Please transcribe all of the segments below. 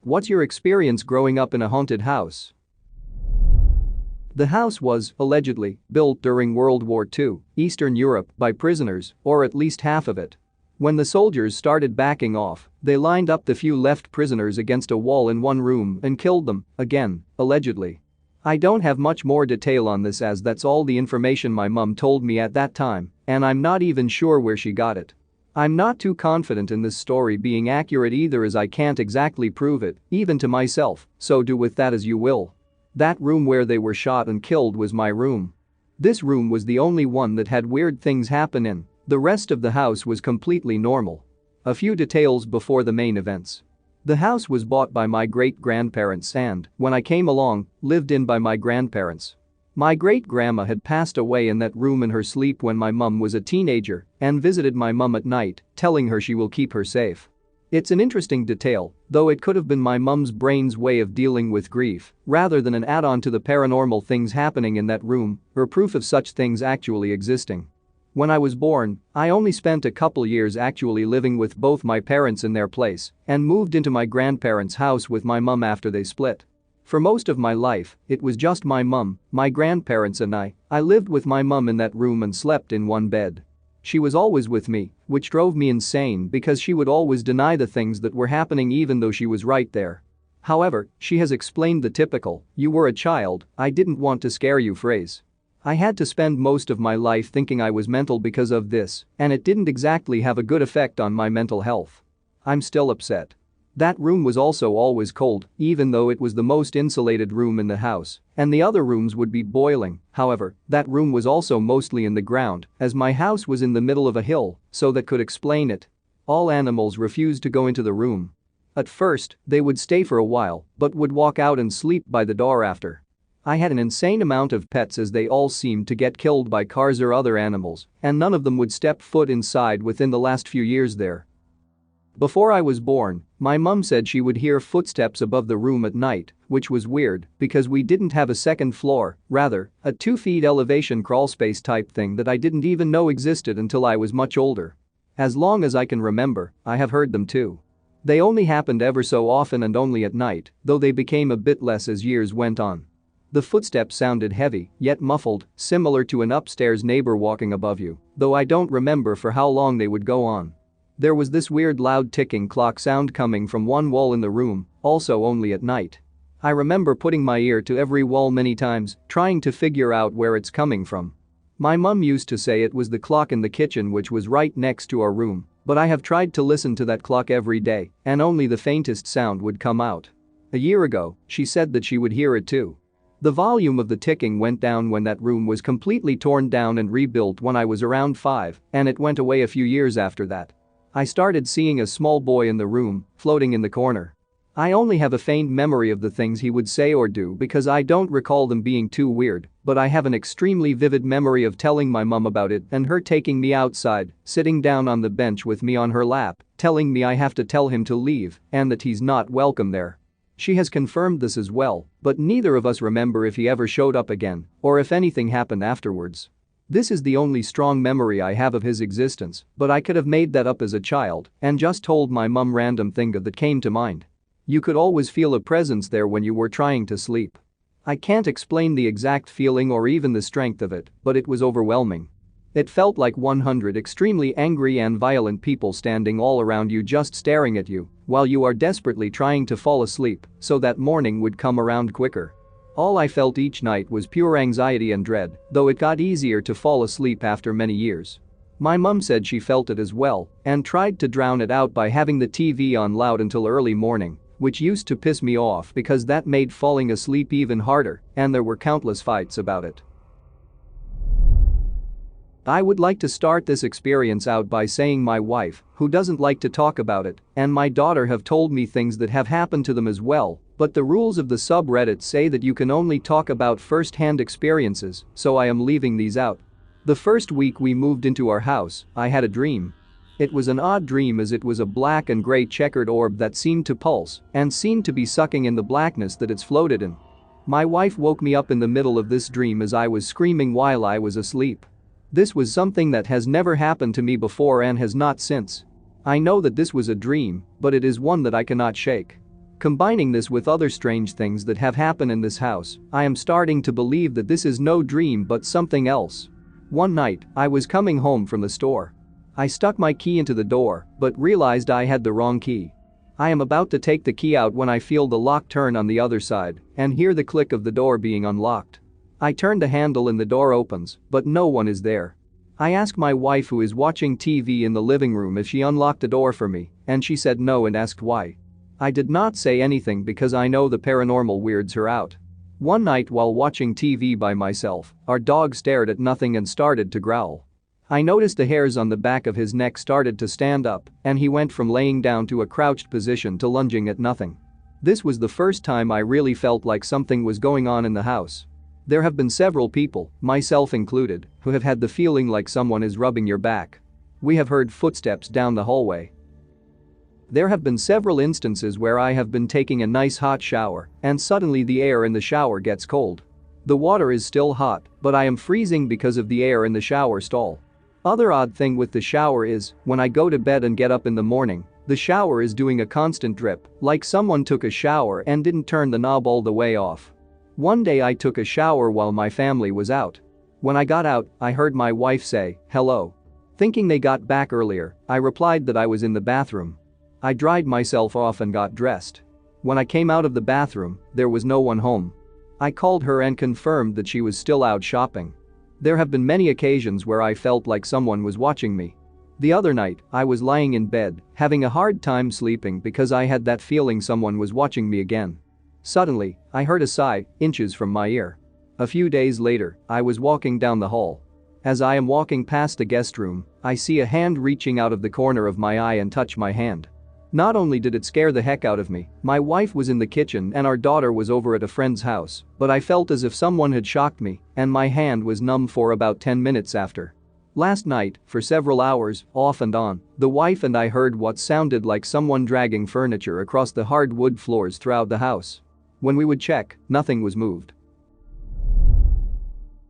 What's your experience growing up in a haunted house? The house was, allegedly, built during World War II, Eastern Europe, by prisoners, or at least half of it. When the soldiers started backing off, they lined up the few left prisoners against a wall in one room and killed them, again, allegedly. I don't have much more detail on this as that's all the information my mum told me at that time, and I'm not even sure where she got it. I'm not too confident in this story being accurate either as I can't exactly prove it, even to myself, so do with that as you will. That room where they were shot and killed was my room. This room was the only one that had weird things happen in, the rest of the house was completely normal. A few details before the main events. The house was bought by my great-grandparents and, when I came along, lived in by my grandparents. My great-grandma had passed away in that room in her sleep when my mum was a teenager and visited my mum at night, telling her she will keep her safe. It's an interesting detail, though it could have been my mum's brain's way of dealing with grief, rather than an add-on to the paranormal things happening in that room, or proof of such things actually existing. When I was born, I only spent a couple years actually living with both my parents in their place and moved into my grandparents' house with my mum after they split. For most of my life, it was just my mum, my grandparents and I lived with my mum in that room and slept in one bed. She was always with me, which drove me insane because she would always deny the things that were happening even though she was right there. However, she has explained the typical, "You were a child, I didn't want to scare you" phrase. I had to spend most of my life thinking I was mental because of this, and it didn't exactly have a good effect on my mental health. I'm still upset. That room was also always cold, even though it was the most insulated room in the house, and the other rooms would be boiling. However, that room was also mostly in the ground, as my house was in the middle of a hill, so that could explain it. All animals refused to go into the room. At first, they would stay for a while, but would walk out and sleep by the door after. I had an insane amount of pets as they all seemed to get killed by cars or other animals, and none of them would step foot inside within the last few years there. Before I was born, my mum said she would hear footsteps above the room at night, which was weird because we didn't have a second floor, rather, a 2 feet elevation crawlspace type thing that I didn't even know existed until I was much older. As long as I can remember, I have heard them too. They only happened ever so often and only at night, though they became a bit less as years went on. The footsteps sounded heavy, yet muffled, similar to an upstairs neighbor walking above you, though I don't remember for how long they would go on. There was this weird loud ticking clock sound coming from one wall in the room, also only at night. I remember putting my ear to every wall many times, trying to figure out where it's coming from. My mum used to say it was the clock in the kitchen which was right next to our room, but I have tried to listen to that clock every day, and only the faintest sound would come out. A year ago, she said that she would hear it too. The volume of the ticking went down when that room was completely torn down and rebuilt when I was around 5, and it went away a few years after that. I started seeing a small boy in the room, floating in the corner. I only have a faint memory of the things he would say or do because I don't recall them being too weird, but I have an extremely vivid memory of telling my mum about it and her taking me outside, sitting down on the bench with me on her lap, telling me I have to tell him to leave and that he's not welcome there. She has confirmed this as well, but neither of us remember if he ever showed up again or if anything happened afterwards. This is the only strong memory I have of his existence, but I could have made that up as a child and just told my mum random thing that came to mind. You could always feel a presence there when you were trying to sleep. I can't explain the exact feeling or even the strength of it, but it was overwhelming. It felt like 100 extremely angry and violent people standing all around you just staring at you while you are desperately trying to fall asleep so that morning would come around quicker. All I felt each night was pure anxiety and dread, though it got easier to fall asleep after many years. My mum said she felt it as well and tried to drown it out by having the TV on loud until early morning, which used to piss me off because that made falling asleep even harder, and there were countless fights about it. I would like to start this experience out by saying my wife, who doesn't like to talk about it, and my daughter have told me things that have happened to them as well, but the rules of the subreddit say that you can only talk about first-hand experiences, so I am leaving these out. The first week we moved into our house, I had a dream. It was an odd dream as it was a black and gray checkered orb that seemed to pulse and seemed to be sucking in the blackness that it's floated in. My wife woke me up in the middle of this dream as I was screaming while I was asleep. This was something that has never happened to me before and has not since. I know that this was a dream, but it is one that I cannot shake. Combining this with other strange things that have happened in this house, I am starting to believe that this is no dream but something else. One night, I was coming home from the store. I stuck my key into the door, but realized I had the wrong key. I am about to take the key out when I feel the lock turn on the other side and hear the click of the door being unlocked. I turn the handle and the door opens, but no one is there. I ask my wife, who is watching TV in the living room, if she unlocked the door for me, and she said no and asked why. I did not say anything because I know the paranormal weirds her out. One night while watching TV by myself, our dog stared at nothing and started to growl. I noticed the hairs on the back of his neck started to stand up, and he went from laying down to a crouched position to lunging at nothing. This was the first time I really felt like something was going on in the house. There have been several people, myself included, who have had the feeling like someone is rubbing your back. We have heard footsteps down the hallway. There have been several instances where I have been taking a nice hot shower and suddenly the air in the shower gets cold. The water is still hot, but I am freezing because of the air in the shower stall. Other odd thing with the shower is, when I go to bed and get up in the morning, the shower is doing a constant drip, like someone took a shower and didn't turn the knob all the way off. One day I took a shower while my family was out. When I got out, I heard my wife say, "Hello." Thinking they got back earlier, I replied that I was in the bathroom. I dried myself off and got dressed. When I came out of the bathroom, there was no one home. I called her and confirmed that she was still out shopping. There have been many occasions where I felt like someone was watching me. The other night, I was lying in bed, having a hard time sleeping because I had that feeling someone was watching me again. Suddenly, I heard a sigh, inches from my ear. A few days later, I was walking down the hall. As I am walking past the guest room, I see a hand reaching out of the corner of my eye and touch my hand. Not only did it scare the heck out of me, my wife was in the kitchen and our daughter was over at a friend's house, but I felt as if someone had shocked me, and my hand was numb for about 10 minutes after. Last night, for several hours, off and on, the wife and I heard what sounded like someone dragging furniture across the hardwood floors throughout the house. When we would check, nothing was moved.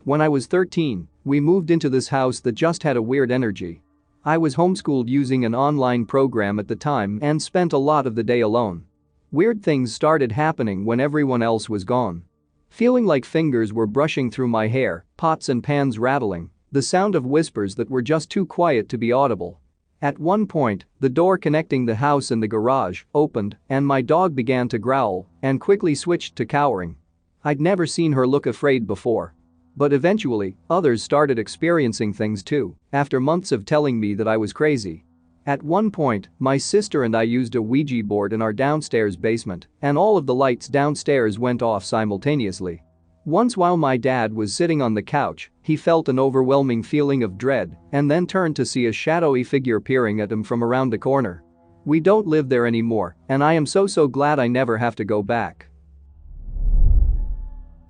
When I was 13, we moved into this house that just had a weird energy. I was homeschooled using an online program at the time and spent a lot of the day alone. Weird things started happening when everyone else was gone. Feeling like fingers were brushing through my hair, pots and pans rattling, the sound of whispers that were just too quiet to be audible. At one point, the door connecting the house and the garage opened and my dog began to growl and quickly switched to cowering. I'd never seen her look afraid before. But eventually, others started experiencing things too, after months of telling me that I was crazy. At one point, my sister and I used a Ouija board in our downstairs basement, and all of the lights downstairs went off simultaneously. Once while my dad was sitting on the couch, he felt an overwhelming feeling of dread and then turned to see a shadowy figure peering at him from around the corner. We don't live there anymore, and I am so glad I never have to go back.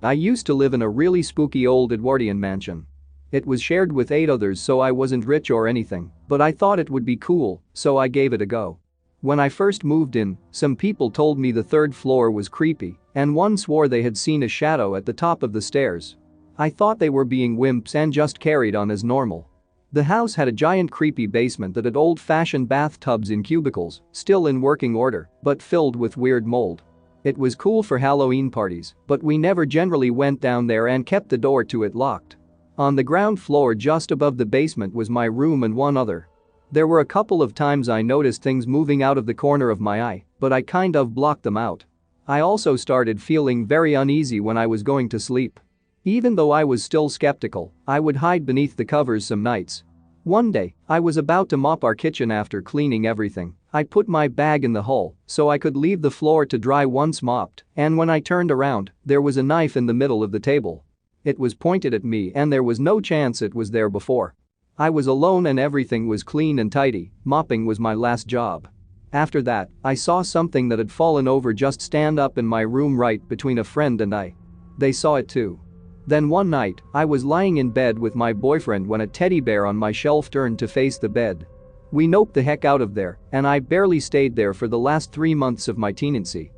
I used to live in a really spooky old Edwardian mansion. It was shared with 8 others, so I wasn't rich or anything, but I thought it would be cool, so I gave it a go. When I first moved in, some people told me the 3rd floor was creepy, and one swore they had seen a shadow at the top of the stairs. I thought they were being wimps and just carried on as normal. The house had a giant creepy basement that had old-fashioned bathtubs in cubicles, still in working order, but filled with weird mold. It was cool for Halloween parties, but we never generally went down there and kept the door to it locked. On the ground floor just above the basement was my room and one other. There were a couple of times I noticed things moving out of the corner of my eye, but I kind of blocked them out. I also started feeling very uneasy when I was going to sleep. Even though I was still skeptical, I would hide beneath the covers some nights. One day, I was about to mop our kitchen after cleaning everything. I put my bag in the hole so I could leave the floor to dry once mopped, and when I turned around, there was a knife in the middle of the table. It was pointed at me and there was no chance it was there before. I was alone and everything was clean and tidy, mopping was my last job. After that, I saw something that had fallen over just stand up in my room right between a friend and I. They saw it too. Then one night, I was lying in bed with my boyfriend when a teddy bear on my shelf turned to face the bed. We noped the heck out of there, and I barely stayed there for the last 3 months of my teenacy.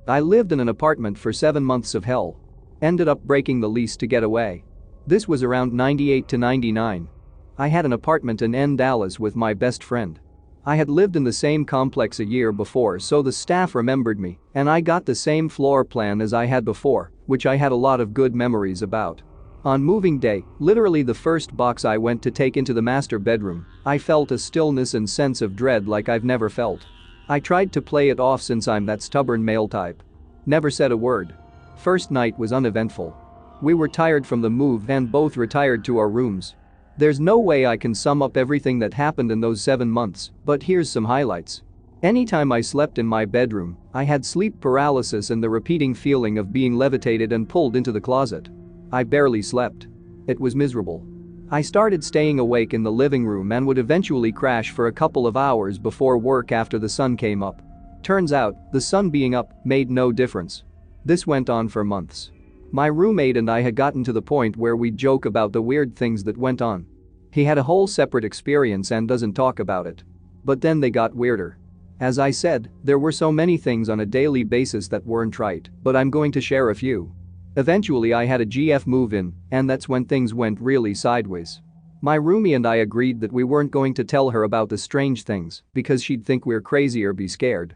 I lived in an apartment for 7 months of hell. Ended up breaking the lease to get away. This was around 98 to 99. I had an apartment in Dallas with my best friend. I had lived in the same complex a year before, so the staff remembered me, and I got the same floor plan as I had before, which I had a lot of good memories about. On moving day, literally the first box I went to take into the master bedroom, I felt a stillness and sense of dread like I've never felt. I tried to play it off since I'm that stubborn male type. Never said a word. First night was uneventful. We were tired from the move and both retired to our rooms. There's no way I can sum up everything that happened in those 7 months, but here's some highlights. Anytime I slept in my bedroom, I had sleep paralysis and the repeating feeling of being levitated and pulled into the closet. I barely slept. It was miserable. I started staying awake in the living room and would eventually crash for a couple of hours before work after the sun came up. Turns out, the sun being up made no difference. This went on for months. My roommate and I had gotten to the point where we'd joke about the weird things that went on. He had a whole separate experience and doesn't talk about it. But then they got weirder. As I said, there were so many things on a daily basis that weren't right, but I'm going to share a few. Eventually I had a GF move in, and that's when things went really sideways. My roomie and I agreed that we weren't going to tell her about the strange things because she'd think we're crazy or be scared.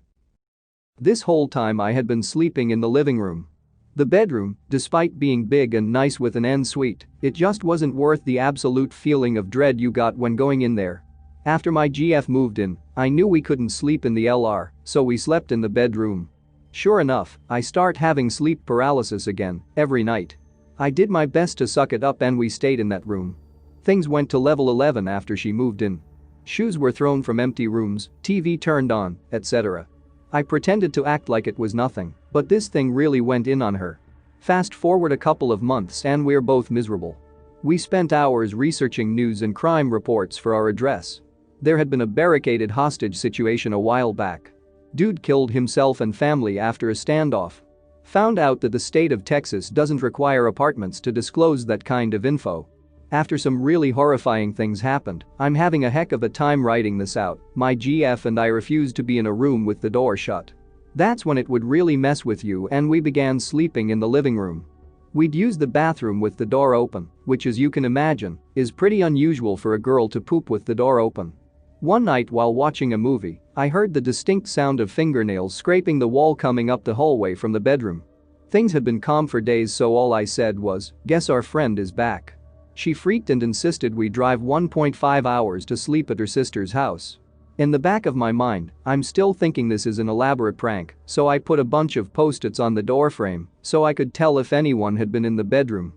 This whole time I had been sleeping in the living room. The bedroom, despite being big and nice with an ensuite, it just wasn't worth the absolute feeling of dread you got when going in there. After my GF moved in, I knew we couldn't sleep in the LR, so we slept in the bedroom. Sure enough, I start having sleep paralysis again, every night. I did my best to suck it up and we stayed in that room. Things went to level 11 after she moved in. Shoes were thrown from empty rooms, TV turned on, etc. I pretended to act like it was nothing, but this thing really went in on her. Fast forward a couple of months and we're both miserable. We spent hours researching news and crime reports for our address. There had been a barricaded hostage situation a while back. Dude killed himself and family after a standoff. Found out that the state of Texas doesn't require apartments to disclose that kind of info. After some really horrifying things happened, I'm having a heck of a time writing this out. My GF and I refused to be in a room with the door shut. That's when it would really mess with you and we began sleeping in the living room. We'd use the bathroom with the door open, which as you can imagine, is pretty unusual for a girl to poop with the door open. One night while watching a movie, I heard the distinct sound of fingernails scraping the wall coming up the hallway from the bedroom. Things had been calm for days, so all I said was, "Guess our friend is back." She freaked and insisted we drive 1.5 hours to sleep at her sister's house. In the back of my mind, I'm still thinking this is an elaborate prank, so I put a bunch of post-its on the doorframe so I could tell if anyone had been in the bedroom.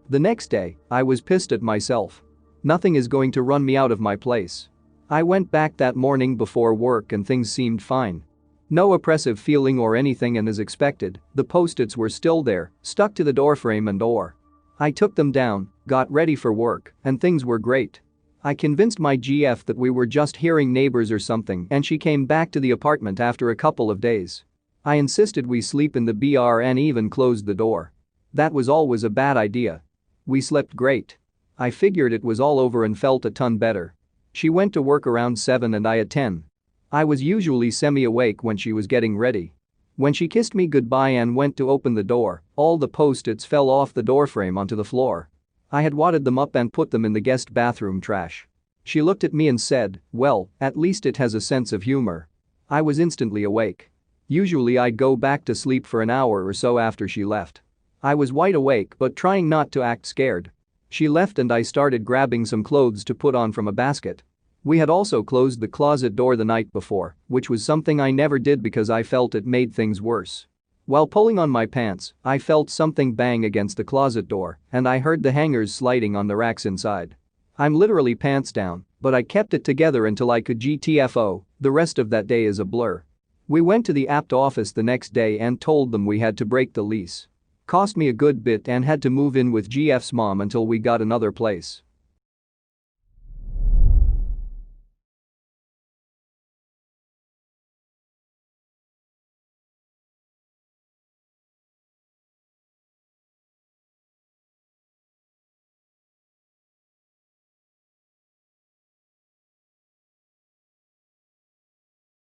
The next day, I was pissed at myself. Nothing is going to run me out of my place. I went back that morning before work and things seemed fine. No oppressive feeling or anything, and as expected, the post-its were still there, stuck to the doorframe and door. I took them down, got ready for work, and things were great. I convinced my GF that we were just hearing neighbors or something and she came back to the apartment after a couple of days. I insisted we sleep in the BR and even closed the door. That was always a bad idea. We slept great. I figured it was all over and felt a ton better. She went to work around 7 and I at 10. I was usually semi-awake when she was getting ready. When she kissed me goodbye and went to open the door, all the post-its fell off the doorframe onto the floor. I had wadded them up and put them in the guest bathroom trash. She looked at me and said, "Well, at least it has a sense of humor." I was instantly awake. Usually I'd go back to sleep for an hour or so after she left. I was wide awake but trying not to act scared. She left and I started grabbing some clothes to put on from a basket. We had also closed the closet door the night before, which was something I never did because I felt it made things worse. While pulling on my pants, I felt something bang against the closet door and I heard the hangers sliding on the racks inside. I'm literally pants down, but I kept it together until I could GTFO. The rest of that day is a blur. We went to the apt office the next day and told them we had to break the lease. Cost me a good bit and had to move in with GF's mom until we got another place.